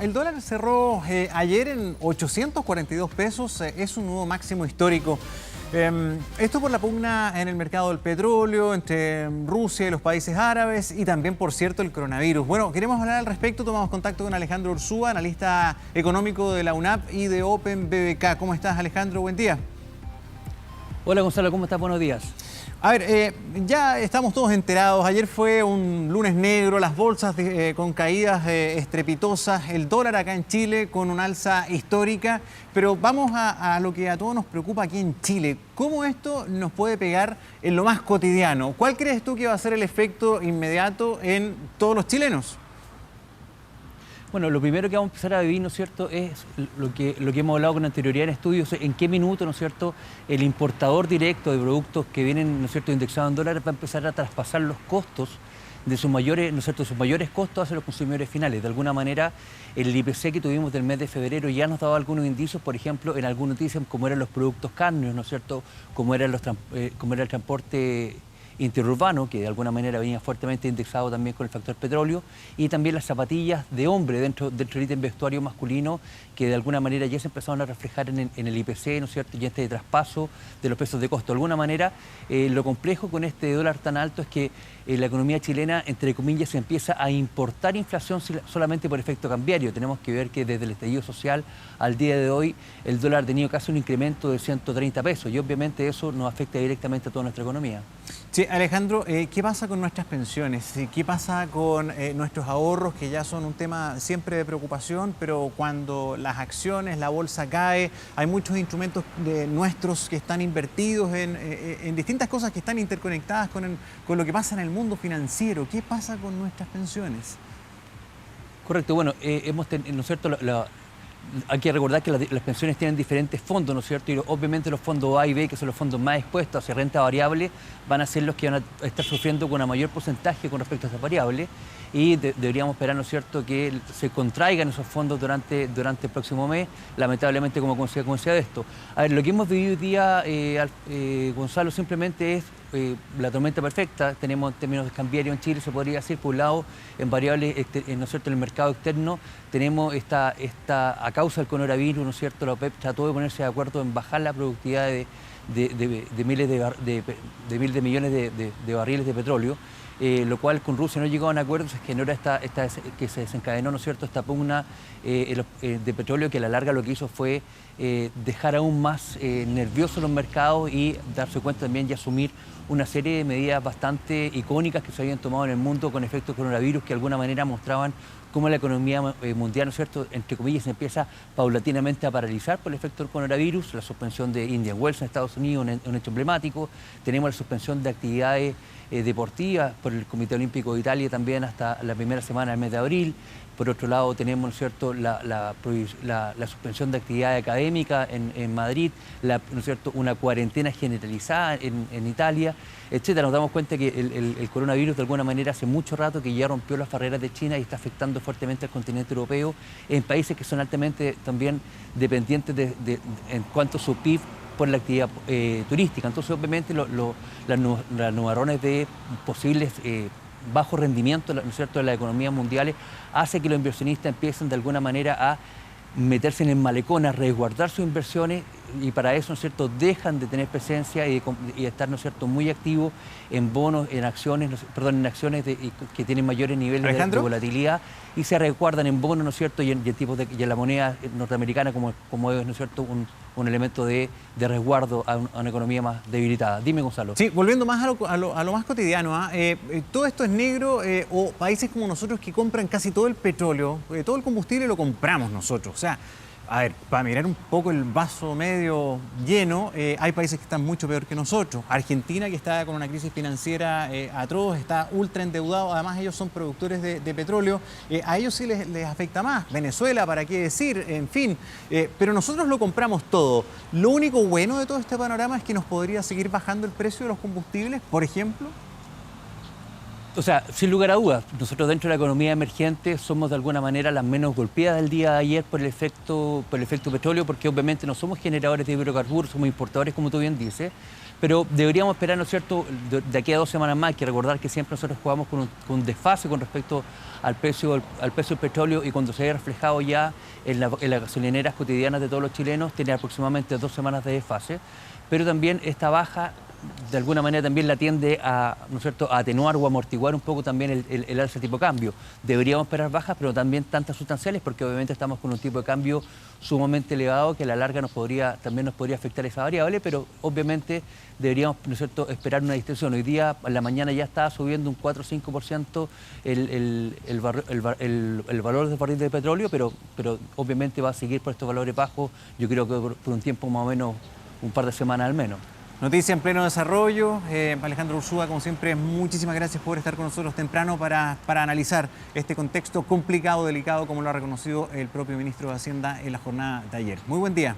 El dólar cerró ayer en 842 pesos, es un nuevo máximo histórico. Esto por la pugna en el mercado del petróleo entre Rusia y los países árabes y también, por cierto, el coronavirus. Bueno, queremos hablar al respecto, tomamos contacto con Alejandro Ursúa, analista económico de la UNAP y de Open BBK. ¿Cómo estás, Alejandro? Buen día. Hola Gonzalo, ¿cómo estás? Buenos días. A ver, ya estamos todos enterados. Ayer fue un lunes negro, las bolsas con caídas estrepitosas, el dólar acá en Chile con un alza histórica. Pero vamos a lo que a todos nos preocupa aquí en Chile. ¿Cómo esto nos puede pegar en lo más cotidiano? ¿Cuál crees tú que va a ser el efecto inmediato en todos los chilenos? Bueno, lo primero que vamos a empezar a vivir, ¿no es cierto?, es lo que hemos hablado con anterioridad en estudios, en qué minuto, ¿no es cierto?, el importador directo de productos que vienen, ¿no es cierto?, indexados en dólares va a empezar a traspasar los costos de sus mayores, ¿no es cierto?, sus mayores costos hacia los consumidores finales. De alguna manera, el IPC que tuvimos del mes de febrero ya nos daba algunos indicios, por ejemplo, en algunos noticias como eran los productos cárneos, ¿no es cierto?, como era el transporte interurbano, que de alguna manera venía fuertemente indexado también con el factor petróleo, y también las zapatillas de hombre dentro del ítem vestuario masculino, que de alguna manera ya se empezaron a reflejar en el IPC, ¿no es cierto?, y este traspaso de los precios de costo. De alguna manera, lo complejo con este dólar tan alto es que la economía chilena, entre comillas, se empieza a importar inflación solamente por efecto cambiario. Tenemos que ver que desde el estallido social al día de hoy, el dólar ha tenido casi un incremento de 130 pesos, y obviamente eso nos afecta directamente a toda nuestra economía. Sí, Alejandro, ¿qué pasa con nuestras pensiones? ¿Qué pasa con nuestros ahorros, que ya son un tema siempre de preocupación, pero cuando las acciones, la bolsa cae, hay muchos instrumentos nuestros que están invertidos en distintas cosas que están interconectadas con lo que pasa en el mundo financiero? ¿Qué pasa con nuestras pensiones? Correcto, bueno, ¿no es cierto?, hay que recordar que las pensiones tienen diferentes fondos, ¿no es cierto? Y obviamente los fondos A y B, que son los fondos más expuestos hacia renta variable, van a ser los que van a estar sufriendo con un mayor porcentaje con respecto a esa variable. Y deberíamos esperar, ¿no es cierto?, que se contraigan esos fondos durante el próximo mes, lamentablemente como consecuencia de esto. A ver, lo que hemos vivido hoy día, Gonzalo, simplemente es la tormenta perfecta. Tenemos en términos cambiarios en Chile, se podría decir, por un lado, en variables, ¿no es cierto?, en el mercado externo, tenemos a causa del coronavirus, ¿no es cierto?, la OPEP trató de ponerse de acuerdo en bajar la productividad de miles de millones de barriles de petróleo, lo cual con Rusia no llegaban a acuerdos, se generó que se desencadenó, ¿no es cierto?, esta pugna de petróleo, que a la larga lo que hizo fue dejar aún más nerviosos los mercados y darse cuenta también y asumir una serie de medidas bastante icónicas que se habían tomado en el mundo con efecto coronavirus, que de alguna manera mostraban cómo la economía mundial, ¿no es cierto?, entre comillas, se empieza paulatinamente a paralizar por el efecto del coronavirus. La suspensión de Indian Wells en Estados Unidos, un hecho emblemático. Tenemos la suspensión de actividades deportivas por el Comité Olímpico de Italia también hasta la primera semana del mes de abril. Por otro lado, tenemos, ¿no es cierto?, la suspensión de actividad académica en Madrid, ¿no es cierto?, una cuarentena generalizada en Italia, etcétera. Nos damos cuenta que el coronavirus, de alguna manera, hace mucho rato que ya rompió las barreras de China y está afectando fuertemente al continente europeo, en países que son altamente también dependientes en cuanto a su PIB por la actividad turística. Entonces, obviamente, las nubarrones de posibles bajo rendimiento, ¿no es cierto?, de las economías mundiales, hace que los inversionistas empiecen de alguna manera a meterse en el malecón, a resguardar sus inversiones, y para eso, ¿no es cierto?, dejan de tener presencia y estar, ¿no es cierto?, muy activos en bonos, en acciones, en acciones que tienen mayores niveles de volatilidad, y se resguardan en bonos, ¿no es cierto?, y en la moneda norteamericana como es, ¿no es cierto?, un elemento de resguardo a una economía más debilitada. Dime, Gonzalo. Sí, volviendo más a lo más cotidiano, todo esto es negro, o países como nosotros que compran casi todo el petróleo, todo el combustible lo compramos nosotros. O sea, a ver, para mirar un poco el vaso medio lleno, hay países que están mucho peor que nosotros. Argentina, que está con una crisis financiera atroz, está ultra endeudado, además ellos son productores de petróleo, a ellos sí les afecta más. Venezuela, ¿para qué decir? En fin, pero nosotros lo compramos todo. Lo único bueno de todo este panorama es que nos podría seguir bajando el precio de los combustibles, por ejemplo. O sea, sin lugar a dudas, nosotros dentro de la economía emergente somos de alguna manera las menos golpeadas del día de ayer por el efecto petróleo, porque obviamente no somos generadores de hidrocarburos, somos importadores, como tú bien dices, pero deberíamos esperar, ¿no es cierto?, de aquí a 2 semanas más. Hay que recordar que siempre nosotros jugamos con un desfase con respecto al precio del petróleo, y cuando se haya reflejado ya en las gasolineras cotidianas de todos los chilenos, tiene aproximadamente 2 semanas de desfase, pero también esta baja de alguna manera también la tiende a, ¿no es cierto?, a atenuar o amortiguar un poco también el alza tipo de cambio. Deberíamos esperar bajas, pero también tantas sustanciales, porque obviamente estamos con un tipo de cambio sumamente elevado que a la larga también nos podría afectar esa variable, pero obviamente deberíamos, ¿no es cierto?, esperar una distensión. Hoy día, en la mañana, ya estaba subiendo un 4 o 5% el valor del barril de petróleo, pero obviamente va a seguir por estos valores bajos, yo creo que por un tiempo más o menos, un par de semanas al menos. Noticia en pleno desarrollo. Alejandro Ursúa, como siempre, muchísimas gracias por estar con nosotros temprano para analizar este contexto complicado, delicado, como lo ha reconocido el propio ministro de Hacienda en la jornada de ayer. Muy buen día.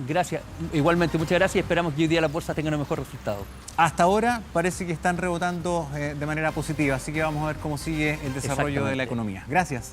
Gracias. Igualmente, muchas gracias, y esperamos que hoy día la bolsa tenga un mejor resultado. Hasta ahora parece que están rebotando de manera positiva, así que vamos a ver cómo sigue el desarrollo de la economía. Gracias.